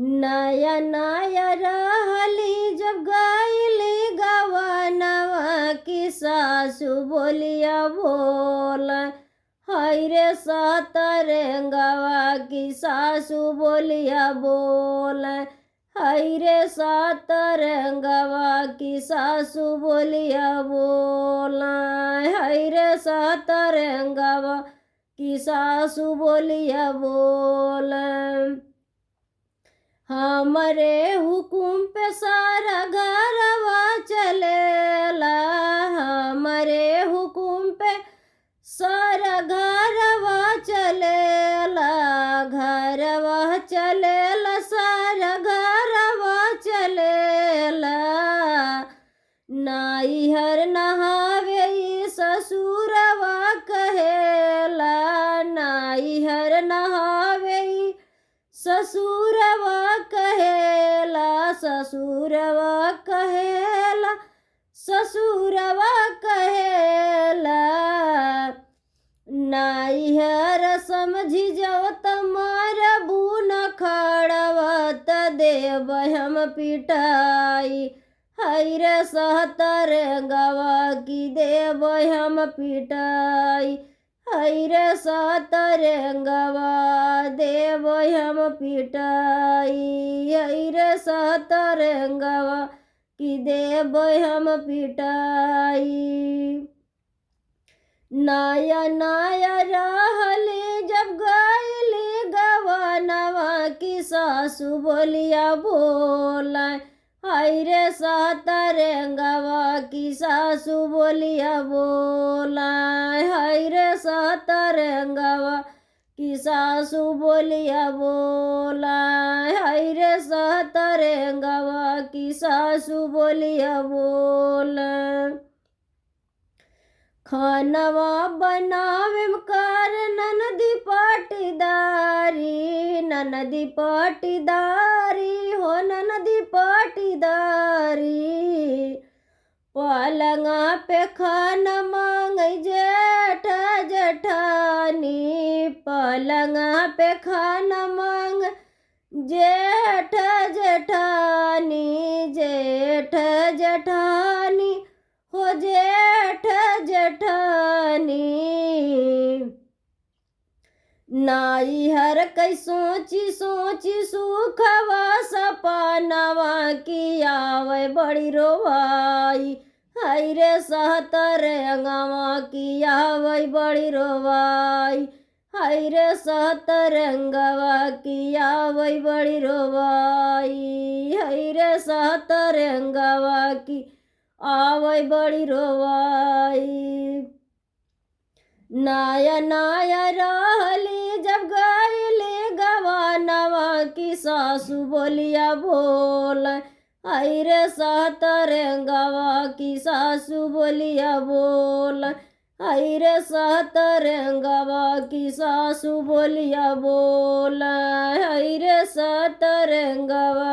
नया नया रहली जब गईली गवनवा की सासू बोलिया बोल। हाय रे सतरंगवा की सासू बोलिया बोल। हाय रे सतरंगवा की सासू बोलिया बोल। हाय रे सतरंगवा की सासू बोलिया बोल। हमरे हुकुम पे सारा घरवा चलेला। हमरे हुकुम पे सारा घरवा चलेला। घरवा चलेला सारा घरवा चलेला। नाइहर नहावे ई ससुरवा कहेला। नाइहर नहावे ई ससुरवा कहेला। ससुरवा कहेला। ससुरवा कहेला। नाइहर समझी जाओ तमार बुन खड़वत देव हम पिटाई। हाय रे सतरंगवा की देव हम पिटाई। हाय रे सतरंगवा देव हम पिटाई। हाय रे सतरंगवा की देव हम पिटाई। नया नया रहली जब गईली गवनवा की सासू बोलिया बोल। हाय रे सतरंगवा की सासू बोलिया बोल। हाय रे सतरंगवा की सासू बोलिया बोल। हाय रे सतरंगवा की सासू बोलिया बोल। खानवा बनावे कर ननदी पाटीदारी। ननदी पाटीदारी हो ननदी पाटीदारी। पलंगा पे खाना मांगे जेठ जेठानी। पलंगा पे खाना मांग जेठ जेठानी। जेठ जेठानी हो जेठ जेठानी। नाइहर कई सोची सोची सुखवा सपनवा की आवे बड़ी रोवाई। हाय रे सतरंगवा की आवे बड़ी रोवाई। हाय रे सतरंगवा की आवे बड़ी रोवाई। हाय रे सतरंगवा की आवे बड़ी रोवाई। नया नया रहली जब गईली गवनवा की सासू बोलिया बोल। हाय रे सतरंगवा की सासू बोलिया बोल। हाय रे सतरंगवा की सासू बोलिया बोल। हाय रे सतरंगवा